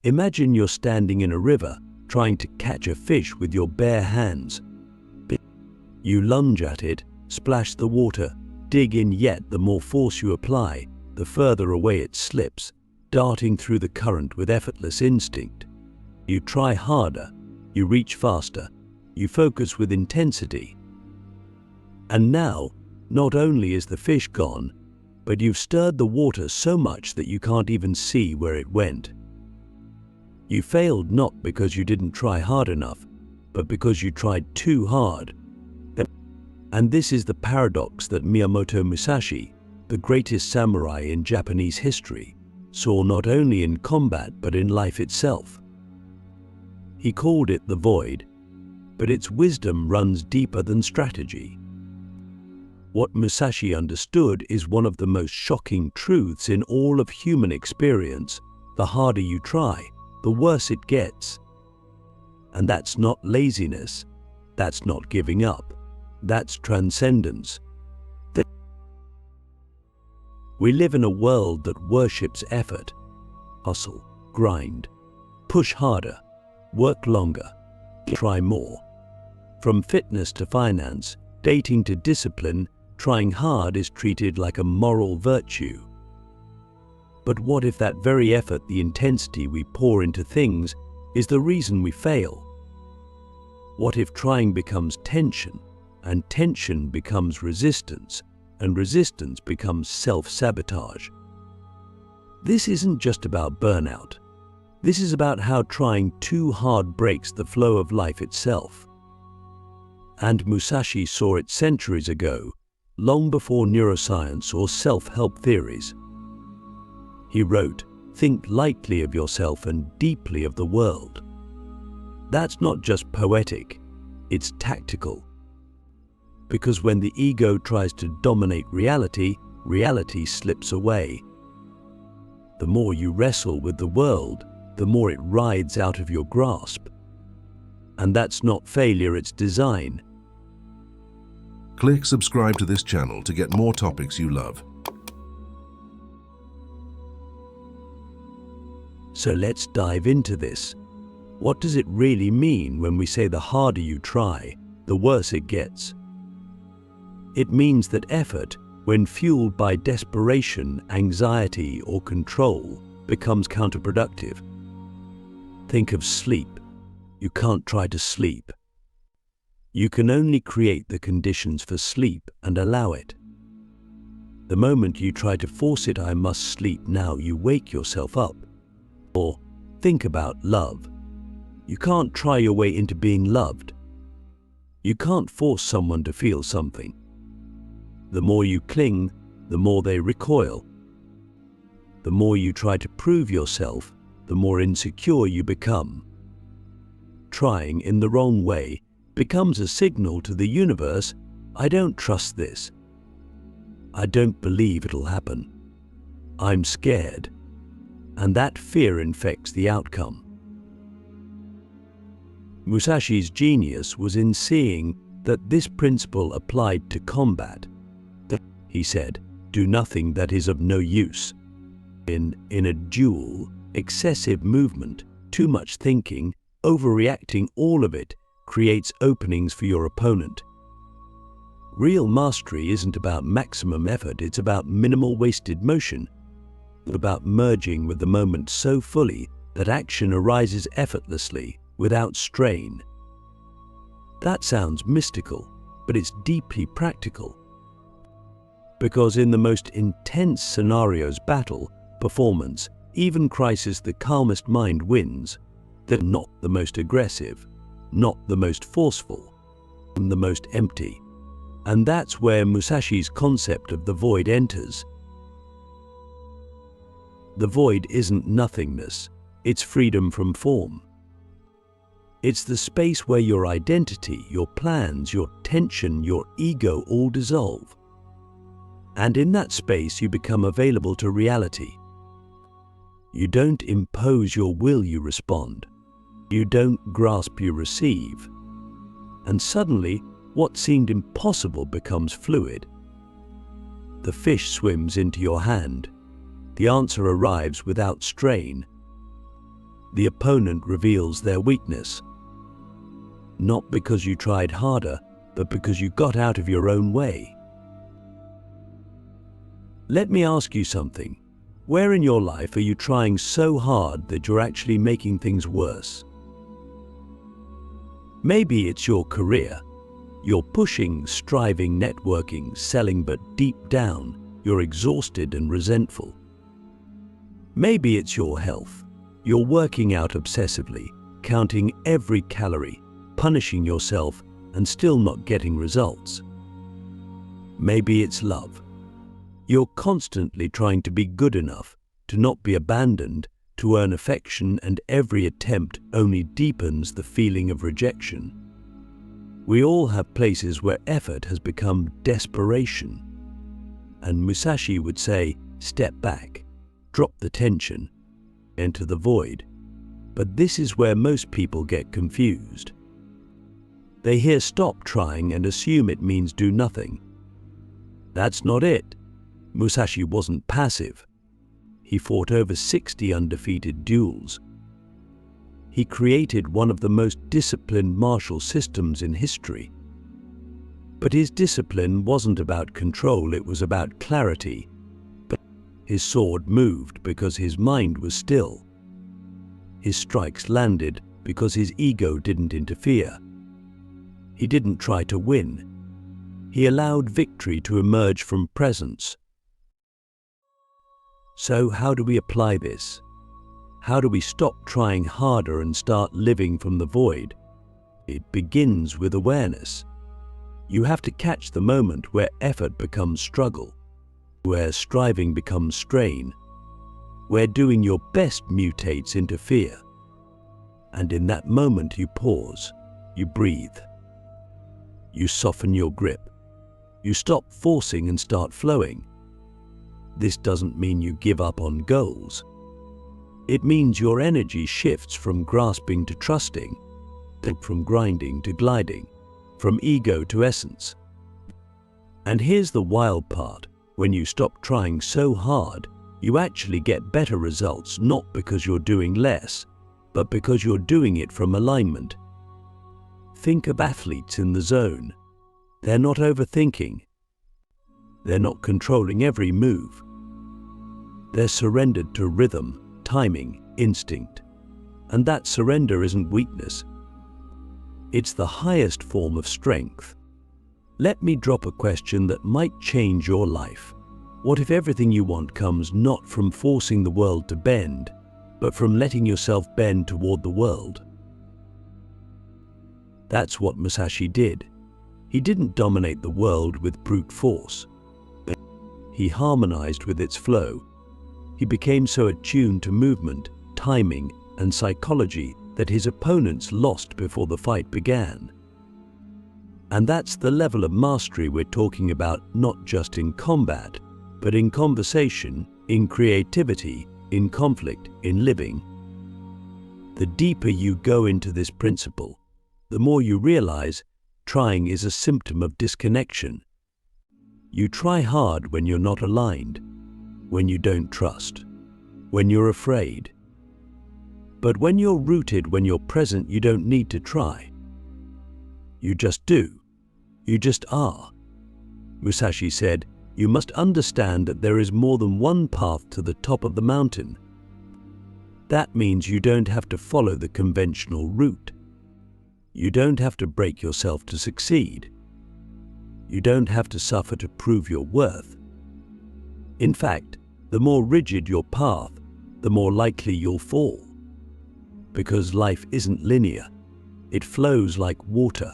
Imagine you're standing in a river trying to catch a fish with your bare hands. You lunge at it, splash the water, dig in, yet the more force you apply, the further away it slips, darting through the current with effortless instinct. You try harder, you reach faster, you focus with intensity. And now, not only is the fish gone, but you've stirred the water so much that you can't even see where it went. You failed not because you didn't try hard enough, but because you tried too hard. And this is the paradox that Miyamoto Musashi, the greatest samurai in Japanese history, saw not only in combat but in life itself. He called it the void, but its wisdom runs deeper than strategy. What Musashi understood is one of the most shocking truths in all of human experience: the harder you try, the worse it gets. And that's not laziness, that's not giving up, that's transcendence. We live in a world that worships effort, hustle, grind, push harder, work longer, try more. From fitness to finance, dating to discipline, trying hard is treated like a moral virtue. But what if that very effort, the intensity we pour into things, is the reason we fail? What if trying becomes tension, and tension becomes resistance, and resistance becomes self-sabotage? This isn't just about burnout. This is about how trying too hard breaks the flow of life itself. And Musashi saw it centuries ago, long before neuroscience or self-help theories. He wrote, "Think lightly of yourself and deeply of the world." That's not just poetic, it's tactical. Because when the ego tries to dominate reality, reality slips away. The more you wrestle with the world, the more it rides out of your grasp. And that's not failure, it's design. Click subscribe to this channel to get more topics you love. So let's dive into this. What does it really mean when we say the harder you try, the worse it gets? It means that effort, when fueled by desperation, anxiety, or control, becomes counterproductive. Think of sleep. You can't try to sleep. You can only create the conditions for sleep and allow it. The moment you try to force it, "I must sleep now," you wake yourself up. Or think about love. You can't try your way into being loved. You can't force someone to feel something. The more you cling, the more they recoil. The more you try to prove yourself, the more insecure you become. Trying in the wrong way becomes a signal to the universe, "I don't trust this. I don't believe it'll happen. I'm scared." And that fear infects the outcome. Musashi's genius was in seeing that this principle applied to combat. He said, "Do nothing that is of no use." In a duel, excessive movement, too much thinking, overreacting, all of it creates openings for your opponent. Real mastery isn't about maximum effort, it's about minimal wasted motion, about merging with the moment so fully that action arises effortlessly, without strain. That sounds mystical, but it's deeply practical. Because in the most intense scenarios, battle, performance, even crisis, the calmest mind wins. They're not the most aggressive, not the most forceful, the most empty. And that's where Musashi's concept of the void enters. The void isn't nothingness, it's freedom from form. It's the space where your identity, your plans, your tension, your ego all dissolve. And in that space you become available to reality. You don't impose your will, you respond. You don't grasp, you receive. And suddenly, what seemed impossible becomes fluid. The fish swims into your hand. The answer arrives without strain. the opponent reveals their weakness. Not because you tried harder, but because you got out of your own way. Let me ask you something. Where in your life are you trying so hard that you're actually making things worse? Maybe it's your career. You're pushing, striving, networking, selling, but deep down, you're exhausted and resentful. Maybe it's your health. You're working out obsessively, counting every calorie, punishing yourself, and still not getting results. Maybe it's love. You're constantly trying to be good enough, to not be abandoned, to earn affection, and every attempt only deepens the feeling of rejection. We all have places where effort has become desperation. And Musashi would say, step back, drop the tension, enter the void. But this is where most people get confused. They hear stop trying and assume it means do nothing. That's not it. Musashi wasn't passive. He fought over 60 undefeated duels. He created one of the most disciplined martial systems in history. But his discipline wasn't about control, it was about clarity. But his sword moved because his mind was still. His strikes landed because his ego didn't interfere. He didn't try to win. He allowed victory to emerge from presence. So how do we apply this? How do we stop trying harder and start living from the void? It begins with awareness. You have to catch the moment where effort becomes struggle, where striving becomes strain, where doing your best mutates into fear. And in that moment you pause, you breathe, you soften your grip, you stop forcing and start flowing. This doesn't mean you give up on goals. It means your energy shifts from grasping to trusting, from grinding to gliding, from ego to essence. And here's the wild part. When you stop trying so hard, you actually get better results, not because you're doing less, but because you're doing it from alignment. Think of athletes in the zone. They're not overthinking. They're not controlling every move. They're surrendered to rhythm, timing, instinct. And that surrender isn't weakness. It's the highest form of strength. Let me drop a question that might change your life. What if everything you want comes not from forcing the world to bend, but from letting yourself bend toward the world? That's what Musashi did. He didn't dominate the world with brute force. He harmonized with its flow. He became so attuned to movement, timing, and psychology that his opponents lost before the fight began. And that's the level of mastery we're talking about, not just in combat, but in conversation, in creativity, in conflict, in living. The deeper you go into this principle, the more you realize trying is a symptom of disconnection. You try hard when you're not aligned, when you don't trust, when you're afraid. But when you're rooted, when you're present, you don't need to try. You just do. You just are. Musashi said, you must understand that there is more than one path to the top of the mountain. That means you don't have to follow the conventional route. You don't have to break yourself to succeed. You don't have to suffer to prove your worth. In fact, the more rigid your path, the more likely you'll fall. Because life isn't linear. It flows like water.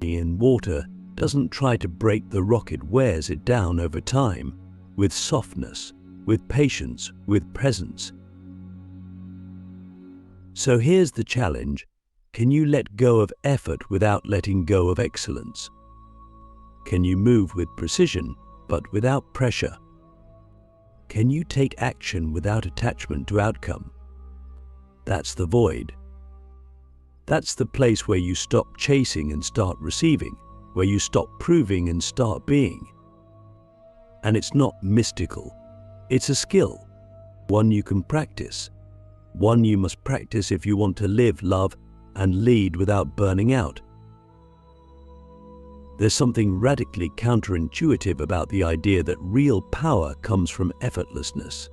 And water doesn't try to break the rock, it wears it down over time, with softness, with patience, with presence. So here's the challenge. Can you let go of effort without letting go of excellence? Can you move with precision, but without pressure? Can you take action without attachment to outcome? That's the void. That's the place where you stop chasing and start receiving, where you stop proving and start being. And it's not mystical. It's a skill, one you can practice, one you must practice if you want to live, love, and lead without burning out. There's something radically counterintuitive about the idea that real power comes from effortlessness.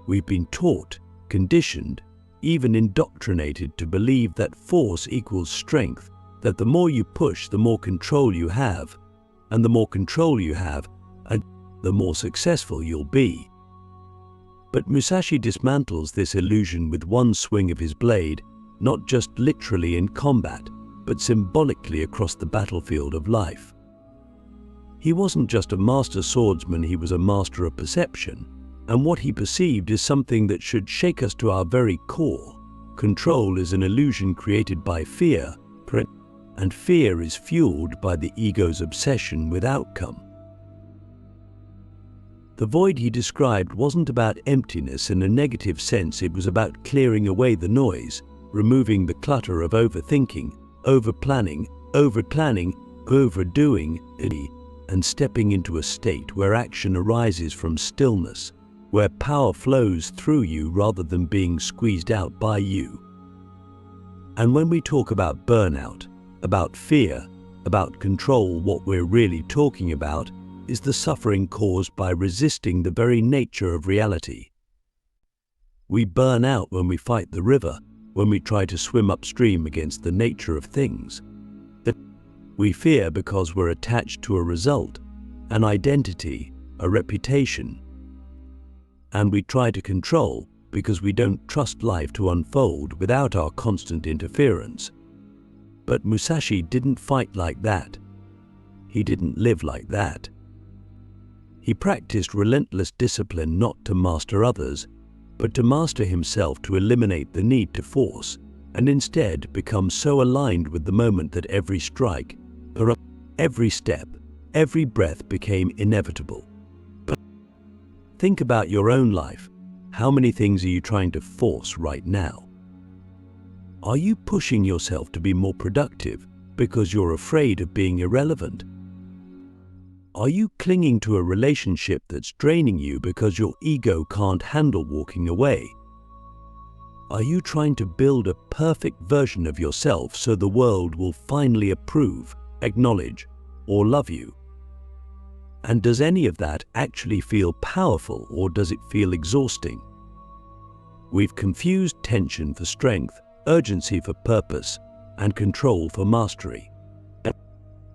We've been taught, conditioned, even indoctrinated to believe that force equals strength, that the more you push, the more control you have, and the more control you have, and the more successful you'll be. But Musashi dismantles this illusion with one swing of his blade, not just literally in combat, but symbolically across the battlefield of life. He wasn't just a master swordsman, he was a master of perception, and what he perceived is something that should shake us to our very core. Control is an illusion created by fear, and fear is fueled by the ego's obsession with outcome. The void he described wasn't about emptiness in a negative sense, it was about clearing away the noise, removing the clutter of overthinking, overplanning, overdoing, and stepping into a state where action arises from stillness, where power flows through you rather than being squeezed out by you. And when we talk about burnout, about fear, about control, what we're really talking about is the suffering caused by resisting the very nature of reality. We burn out when we fight the river, when we try to swim upstream against the nature of things. We fear because we're attached to a result, an identity, a reputation. And we try to control because we don't trust life to unfold without our constant interference. But Musashi didn't fight like that. He didn't live like that. He practiced relentless discipline not to master others, but to master himself, to eliminate the need to force, and instead become so aligned with the moment that every strike, every step, every breath became inevitable. But think about your own life. How many things are you trying to force right now? Are you pushing yourself to be more productive because you're afraid of being irrelevant? Are you clinging to a relationship that's draining you because your ego can't handle walking away? Are you trying to build a perfect version of yourself so the world will finally approve, acknowledge, or love you? And does any of that actually feel powerful, or does it feel exhausting? We've confused tension for strength, urgency for purpose, and control for mastery.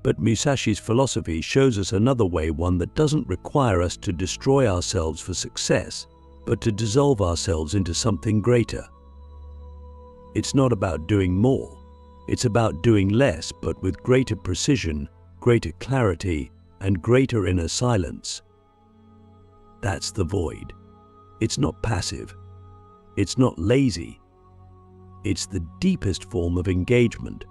But Musashi's philosophy shows us another way, one that doesn't require us to destroy ourselves for success, but to dissolve ourselves into something greater. It's not about doing more, it's about doing less, but with greater precision, greater clarity, and greater inner silence. That's the void. It's not passive. It's not lazy. It's the deepest form of engagement.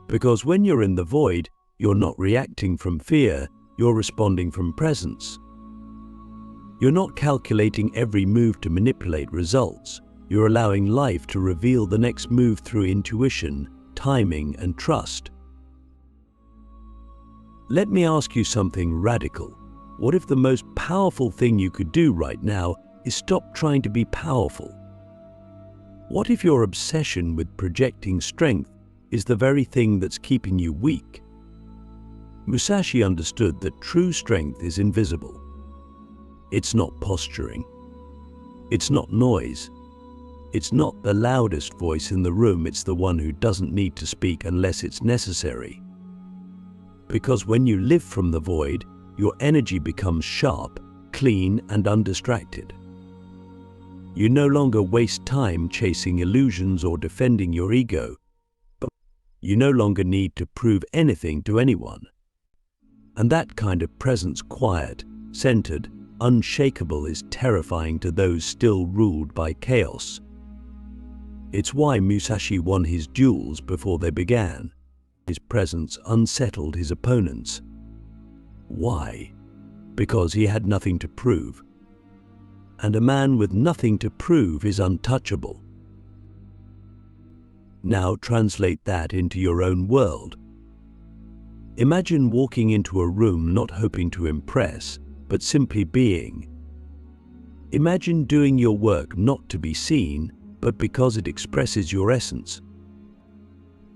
Because when you're in the void, you're not reacting from fear, you're responding from presence. You're not calculating every move to manipulate results. You're allowing life to reveal the next move through intuition, timing, and trust. Let me ask you something radical. What if the most powerful thing you could do right now is stop trying to be powerful? What if your obsession with projecting strength is the very thing that's keeping you weak? Musashi understood that true strength is invisible. It's not posturing. It's not noise. It's not the loudest voice in the room, it's the one who doesn't need to speak unless it's necessary. Because when you live from the void, your energy becomes sharp, clean, and undistracted. You no longer waste time chasing illusions or defending your ego, but you no longer need to prove anything to anyone. And that kind of presence, quiet, centered, unshakable, is terrifying to those still ruled by chaos. It's why Musashi won his duels before they began. His presence unsettled his opponents. Why? Because he had nothing to prove. And a man with nothing to prove is untouchable. Now translate that into your own world. Imagine walking into a room not hoping to impress, but simply being. Imagine doing your work not to be seen, but because it expresses your essence.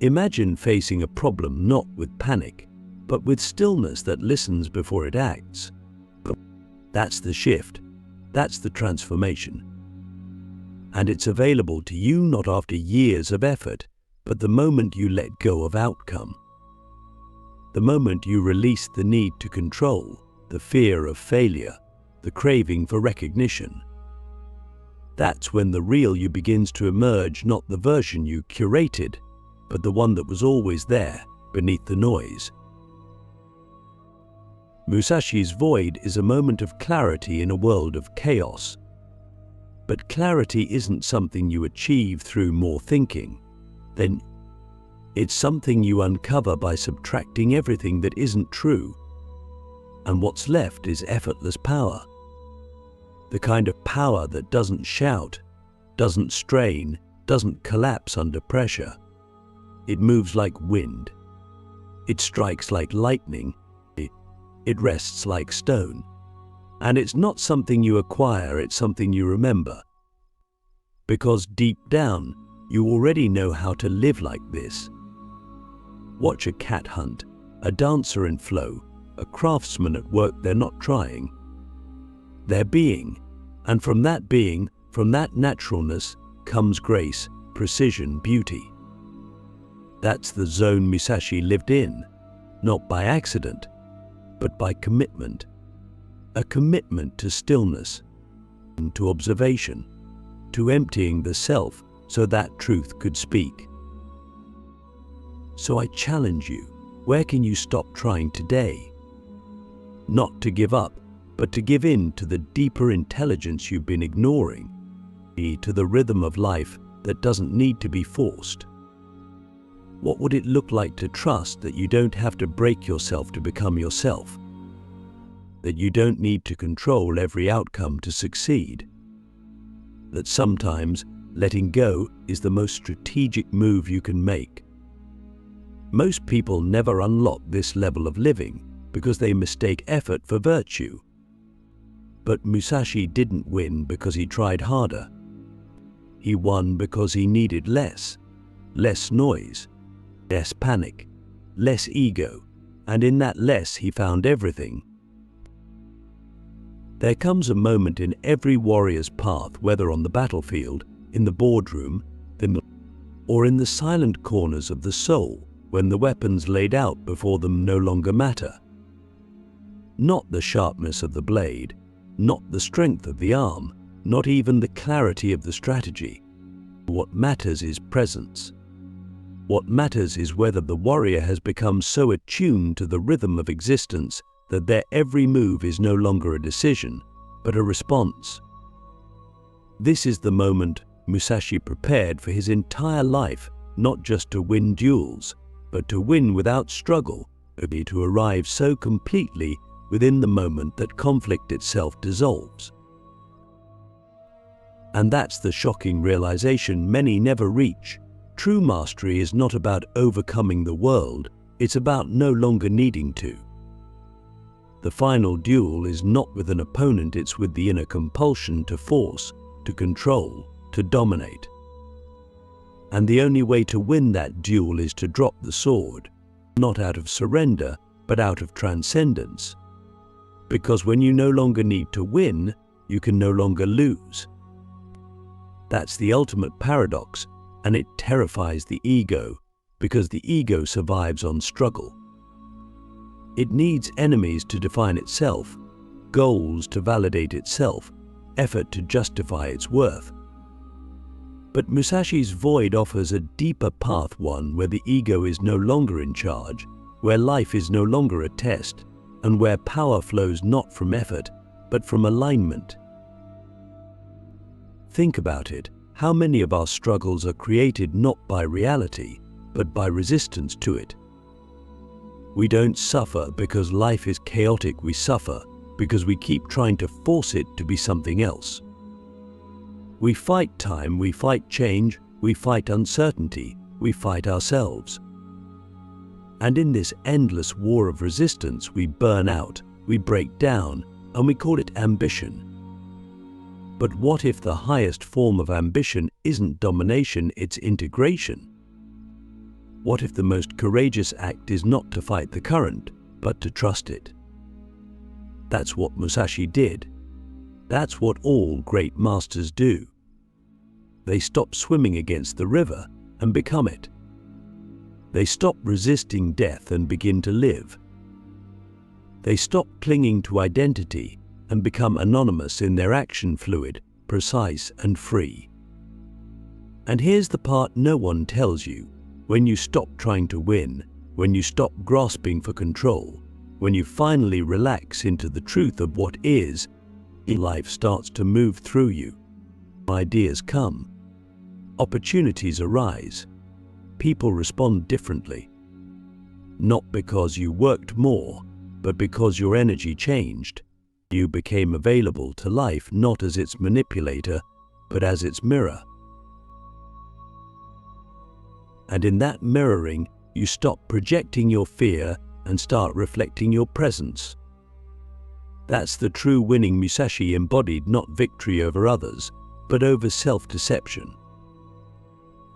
Imagine facing a problem not with panic, but with stillness that listens before it acts. That's the shift. That's the transformation. And it's available to you not after years of effort, but the moment you let go of outcome. The moment you release the need to control, the fear of failure, the craving for recognition. That's when the real you begins to emerge, not the version you curated, but the one that was always there, beneath the noise. Musashi's void is a moment of clarity in a world of chaos. But clarity isn't something you achieve through more thinking. Then it's something you uncover by subtracting everything that isn't true. And what's left is effortless power. The kind of power that doesn't shout, doesn't strain, doesn't collapse under pressure. It moves like wind. It strikes like lightning. It rests like stone. And it's not something you acquire, it's something you remember. Because deep down, you already know how to live like this. Watch a cat hunt, a dancer in flow, a craftsman at work. They're not trying. They're being. And from that being, from that naturalness, comes grace, precision, beauty. That's the zone Musashi lived in, not by accident, but by commitment. A commitment to stillness, to observation, to emptying the self so that truth could speak. So I challenge you, where can you stop trying today? Not to give up, but to give in to the deeper intelligence you've been ignoring, to the rhythm of life that doesn't need to be forced. What would it look like to trust that you don't have to break yourself to become yourself? That you don't need to control every outcome to succeed? That sometimes letting go is the most strategic move you can make. Most people never unlock this level of living because they mistake effort for virtue. But Musashi didn't win because he tried harder. He won because he needed less noise, less panic, less ego, and in that less he found everything. There comes a moment in every warrior's path, whether on the battlefield, in the boardroom, or in the silent corners of the soul, when the weapons laid out before them no longer matter. Not the sharpness of the blade, not the strength of the arm, not even the clarity of the strategy. What matters is presence. What matters is whether the warrior has become so attuned to the rhythm of existence that their every move is no longer a decision, but a response. This is the moment Musashi prepared for his entire life, not just to win duels, but to win without struggle, to arrive so completely within the moment that conflict itself dissolves. And that's the shocking realization many never reach. True mastery is not about overcoming the world, it's about no longer needing to. The final duel is not with an opponent, it's with the inner compulsion to force, to control, to dominate. And the only way to win that duel is to drop the sword, not out of surrender, but out of transcendence. Because when you no longer need to win, you can no longer lose. That's the ultimate paradox, and it terrifies the ego, because the ego survives on struggle. It needs enemies to define itself, goals to validate itself, effort to justify its worth. But Musashi's void offers a deeper path, one where the ego is no longer in charge, where life is no longer a test, and where power flows not from effort, but from alignment. Think about it. How many of our struggles are created not by reality, but by resistance to it? We don't suffer because life is chaotic, we suffer because we keep trying to force it to be something else. We fight time, we fight change, we fight uncertainty, we fight ourselves. And in this endless war of resistance, we burn out, we break down, and we call it ambition. But what if the highest form of ambition isn't domination, it's integration? What if the most courageous act is not to fight the current, but to trust it? That's what Musashi did. That's what all great masters do. They stop swimming against the river and become it. They stop resisting death and begin to live. They stop clinging to identity and become anonymous in their action, fluid, precise, and free. And here's the part no one tells you. When you stop trying to win, when you stop grasping for control, when you finally relax into the truth of what is, life starts to move through you. Ideas come. Opportunities arise. People respond differently. Not because you worked more, but because your energy changed. You became available to life not as its manipulator, but as its mirror. And in that mirroring, you stop projecting your fear and start reflecting your presence. That's the true winning Musashi embodied, not victory over others, but over self-deception.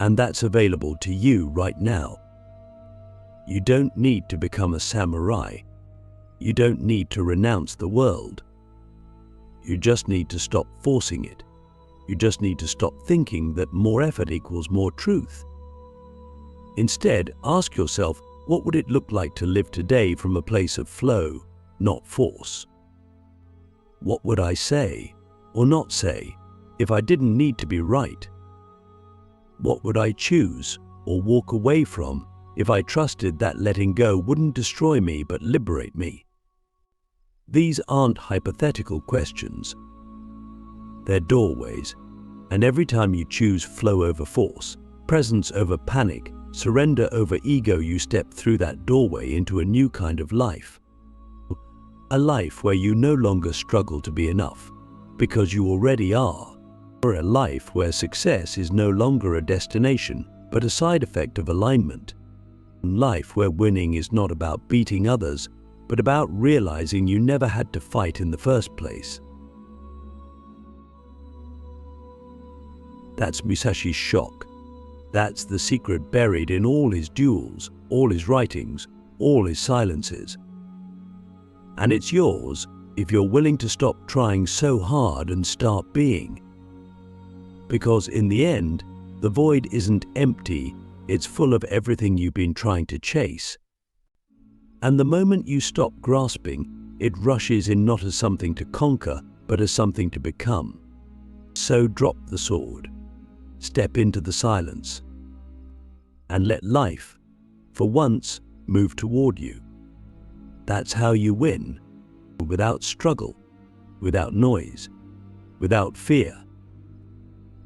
And that's available to you right now. You don't need to become a samurai. You don't need to renounce the world. You just need to stop forcing it. You just need to stop thinking that more effort equals more truth. Instead, ask yourself, what would it look like to live today from a place of flow, not force? What would I say, or not say, if I didn't need to be right? What would I choose, or walk away from, if I trusted that letting go wouldn't destroy me but liberate me? These aren't hypothetical questions. They're doorways, and every time you choose flow over force, presence over panic, surrender over ego, you step through that doorway into a new kind of life. A life where you no longer struggle to be enough, because you already are. Or a life where success is no longer a destination, but a side effect of alignment. A life where winning is not about beating others, but about realizing you never had to fight in the first place. That's Musashi's shock. That's the secret buried in all his duels, all his writings, all his silences. And it's yours if you're willing to stop trying so hard and start being. Because in the end, the void isn't empty, it's full of everything you've been trying to chase. And the moment you stop grasping, it rushes in not as something to conquer, but as something to become. So drop the sword, step into the silence, and let life, for once, move toward you. That's how you win, without struggle, without noise, without fear.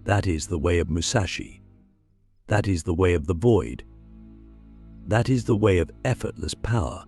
That is the way of Musashi. That is the way of the void. That is the way of effortless power.